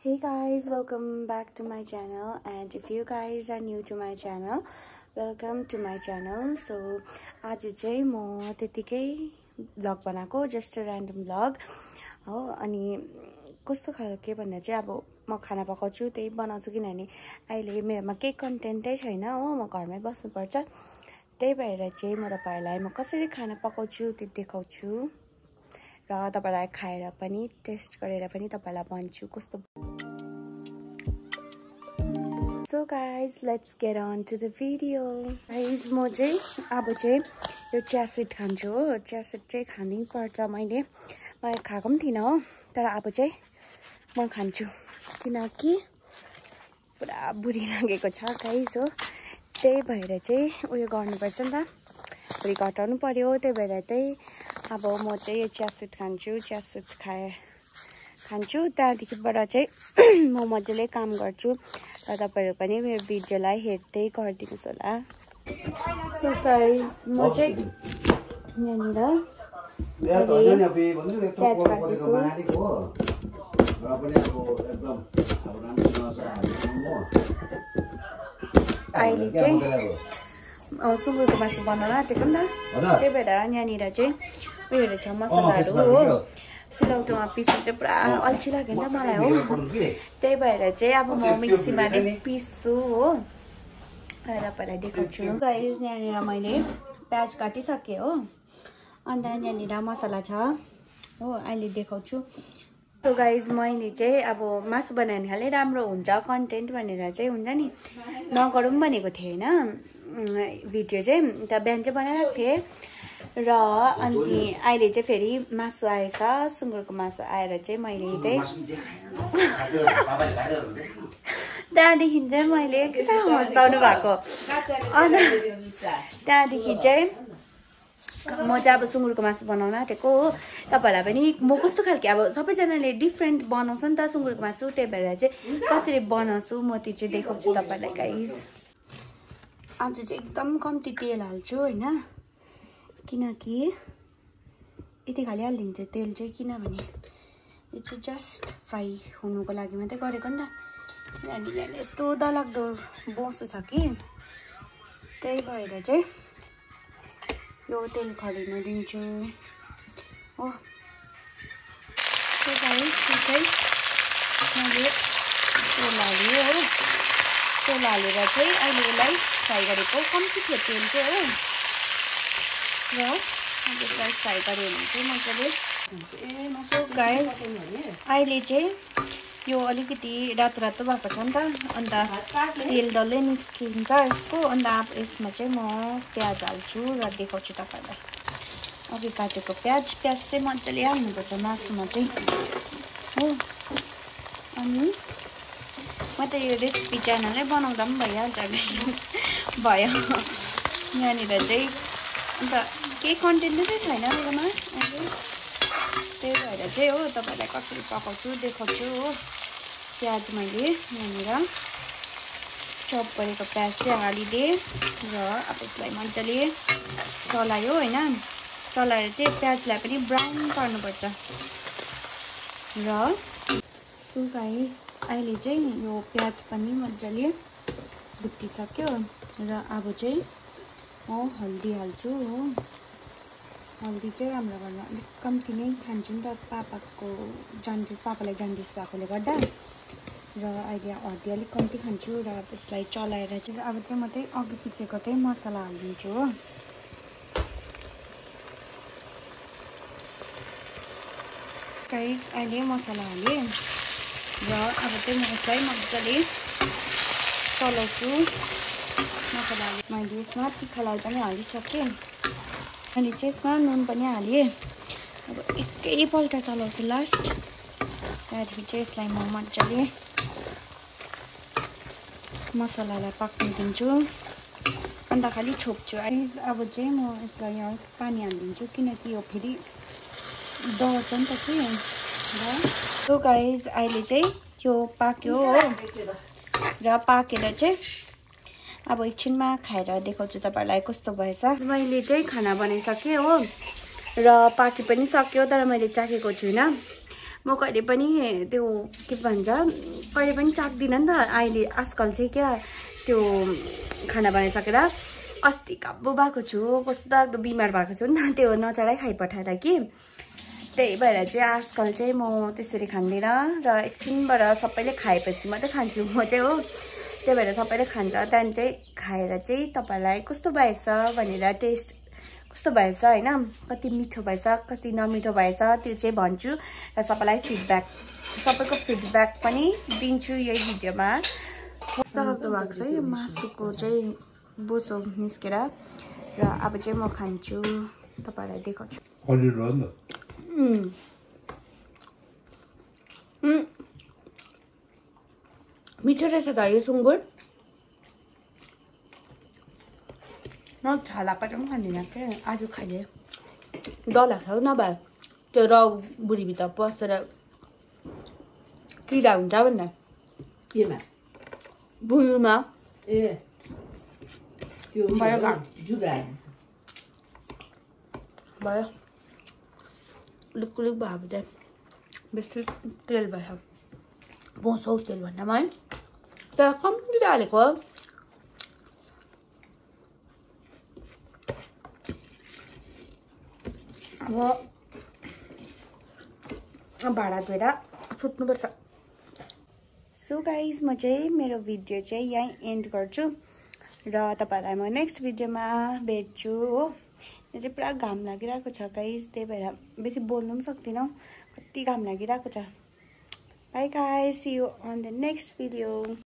Hey guys, welcome back to my channel, and if you guys are new to my channel, welcome to my channel. So आज चाहिँ म त्यतिकै vlog बनाएको, just a random vlog हो। अनि कस्तो खालको भन्दा चाहिँ अब म खाना पकाउँछु त्यही बनाउँछु, किनभने अहिले मेरोमा केही कन्टेन्टै छैन हो, म घरमै बस्नु पर्छ। त्यही भएर चाहिँ म तपाईहरुलाई म कसरी खाना पकाउँछु त्यो देखाउँछु र तपाईहरुलाई खाएर पनि टेस्ट गरेर पनि तपाईहरुलाई भन्छु कस्तो। So guys, let's get on to the video. Guys, म चाहिँ अब चाहिँ यो चियासिड खान्छु हो। चियासिड चाहिँ खानै पर्छ, मैले खाएको पनि थिइनँ हो, तर अब चाहिँ म खान्छु किनकि पुरा बुढी लागेको छ गाइस हो। त्यही भएर चाहिँ उयो गर्नुपर्छ नि त, बुढी घटाउनु पर्यो। त्यही भएर चाहिँ अब म चाहिँ यो चियासिड खान्छु, चियासिड खान्छु। त्यहाँदेखिबाट चाहिँ म मजाले काम गर्छु र तपाईहरु पनि मेरो भिडियोलाई हेर्दै गरिदिनुस् होला। सो गाइस, म चाहिँ यहाँनिर प्याज काट्दैछु। अहिले चाहिँ सुँगुरको मासु बनाउन आँटेको नि त, त्यही भएर यहाँनिर चाहिँ उयोहरू छ मसलाहरू हो। सिलौटोमा पिस्नु चाहिँ पुरा अल्छी लाग्यो नि त मलाई हो, त्यही भएर चाहिँ अब म मिक्सीमा नै पिस्छु हो। तपाईँलाई देखाउँछु गाइस। यहाँनिर मैले प्याज काटिसकेँ हो, अन्त यहाँनिर मसला छ हो, अहिले देखाउँछु। सो गाइस, मैले चाहिँ अब मासु बनायो भने खालि राम्रो हुन्छ कन्टेन्ट भनेर चाहिँ हुन्छ नि, नगरौँ भनेको थिएँ होइन भिडियो चाहिँ। त बिहान चाहिँ बनाइरहेको थिएँ र अनि अहिले चाहिँ फेरि मासु आएछ, सुँगुरको मासु आएर चाहिँ मैले चाहिँ त्यहाँदेखि चाहिँ मैले के साह्रो हँसाउनु भएको। अन्त त्यहाँदेखि चाहिँ म चाहिँ अब सुँगुरको मासु बनाउन आँटेको हो। तपाईँहरूलाई पनि म कस्तो खालके, अब सबैजनाले डिफ्रेन्ट बनाउँछ नि त सुँगुरको मासु, त्यही भएर चाहिँ कसरी बनाउँछु म त्यो चाहिँ देखाउँछु तपाईँलाई गाइस। आज चाहिँ एकदम कम्ती तेल हाल्छु होइन, किनकि यति खालि हालिदिन्छु तेल चाहिँ, किनभने यो चाहिँ जस्ट फ्राई हुनुको लागि मात्रै गरेको नि त। किनभने यहाँ यस्तो डरलाग्दो बोसो छ कि, त्यही भएर चाहिँ यो तेल खरिनु दिन्छु हो। त्यही भएर चाहिँ मैले तेल हालेँ हो, तेल हालेर चाहिँ अहिले यसलाई फ्राई गरेको, कम्ती थियो तेल चाहिँ हो। र यसलाई फ्राई गऱ्यो भने चाहिँ मजाले गाइस। अहिले चाहिँ यो अलिकति रातो रातो भएको छ नि त, अन्त तेल डल्लै निस्किन्छ यसको। अन्त अब यसमा चाहिँ म प्याज हाल्छु र देखाउँछु तपाईँलाई। अघि काटेको प्याज चाहिँ मजाले हाल्नुपर्छ मासुमा चाहिँ हो। अनि म त यो रेसिपी च्यानलै बनाउँदा पनि भइहाल्छ भयो यहाँनिर चाहिँ। अन्त केही कन्टेन्ट चाहिँ छैन मेरोमा अहिले, त्यही भएर चाहिँ हो तपाईँलाई कसरी पकाउँछु देखाउँछु हो। प्याज मैले यहाँनिर चप गरेको प्याज चाहिँ हालिदिएँ र अब यसलाई मजाले चलायो होइन। चलाएर चाहिँ प्याजलाई पनि ब्राउन पार्नुपर्छ र। सो गाइस, अहिले चाहिँ यो प्याज पनि मजाले भुटिसक्यो र अब चाहिँ म हल्दी हाल्छु हो। हल्दी चाहिँ हाम्रो घरमा अलिक कम्ती नै खान्छु नि त, पापालाई जन्डिस भएकोले गर्दा, र अहिले हल्दी अलिक कम्ती खान्छु। र यसलाई चलाएर चाहिँ अब चाहिँ म चाहिँ अघि पिसेको चाहिँ मसला हालिदिन्छु हो। गाइस, अहिले मसला हालेँ र अब चाहिँ म यसलाई मजाले चलाउँछु। मसला हालेँ मैले, यसमा तिखालाल पनि हालिसकेँ। मैले चाहिँ यसमा नुन पनि हालेँ। अब एकैपल्ट चलाउँछु लास्ट, त्यहाँदेखि चाहिँ यसलाई म मजाले मसलालाई पाक्नु दिन्छु, अन्त खालि छोप्छु। अब चाहिँ म यसलाई यहाँ पानी हालिदिन्छु, किनकि यो फेरि डढ्छ नि त कि। र गाइस, अहिले चाहिँ यो पाक्यो हो, र पाकेर चाहिँ अब एकछिनमा खाएर देखाउँछु तपाईँलाई कस्तो भएछ। मैले चाहिँ खाना बनाइसकेँ हो र पाकी पनि सक्यो, तर मैले चाखेको छुइनँ। म कहिले पनि त्यो के भन्छ कहिले पनि चाख्दिनँ नि त। अहिले आजकल चाहिँ क्या त्यो खाना बनाइसकेर अस्ति काबु भएको छु, कस्तो लाग्दो बिमार भएको छु नि त, त्यो नचढाइ खाइपठाएर कि। त्यही भएर चाहिँ आजकल चाहिँ म त्यसरी खाँदिनँ र एकछिनबाट सबैले खाएपछि मात्रै खान्छु म चाहिँ हो। त्यही भएर सबैले खान्छ, त्यहाँदेखि चाहिँ खाएर चाहिँ तपाईँलाई कस्तो भएछ भनेर टेस्ट कस्तो भएछ होइन, कति मिठो भएछ कति नमिठो भएछ त्यो चाहिँ भन्छु र सबैलाई सबैको फिडब्याक पनि दिन्छु यही भिडियोमा। कस्तो भएको छ यो मासुको चाहिँ बोसो निस्केर र अब चाहिँ म खान्छु, तपाईँलाई देखाउँछु। मिठो रहेछ त यो सुँगुर। म छालाको चाहिँ खाँदिनँ क्या, आज खाइदिएँ डर लाग्छ नभए त्यो र बुढीभित्र पसेर किरा हुन्छ भन्दा केमा बुढीमा ए त्यो जुगा भयो लुक भयो चाहिँ बेसी तेल भएछ, बोसो तेल भन्दामा है तर कम्ती हालेको। अब भाँडा धोएर सुत्नुपर्छ। सो गाइज म चाहिँ मेरो भिडियो चाहिँ यहीँ एन्ड गर्छु र तपाईँहरूलाई म नेक्स्ट भिडियोमा भेट्छु हो। यो चाहिँ पुरा घाम लागिरहेको छ गाइज, त्यही भएर बेसी बोल्नु पनि सक्दिनँ, कति घाम लागिरहेको छ। Bye guys, see you on the next video.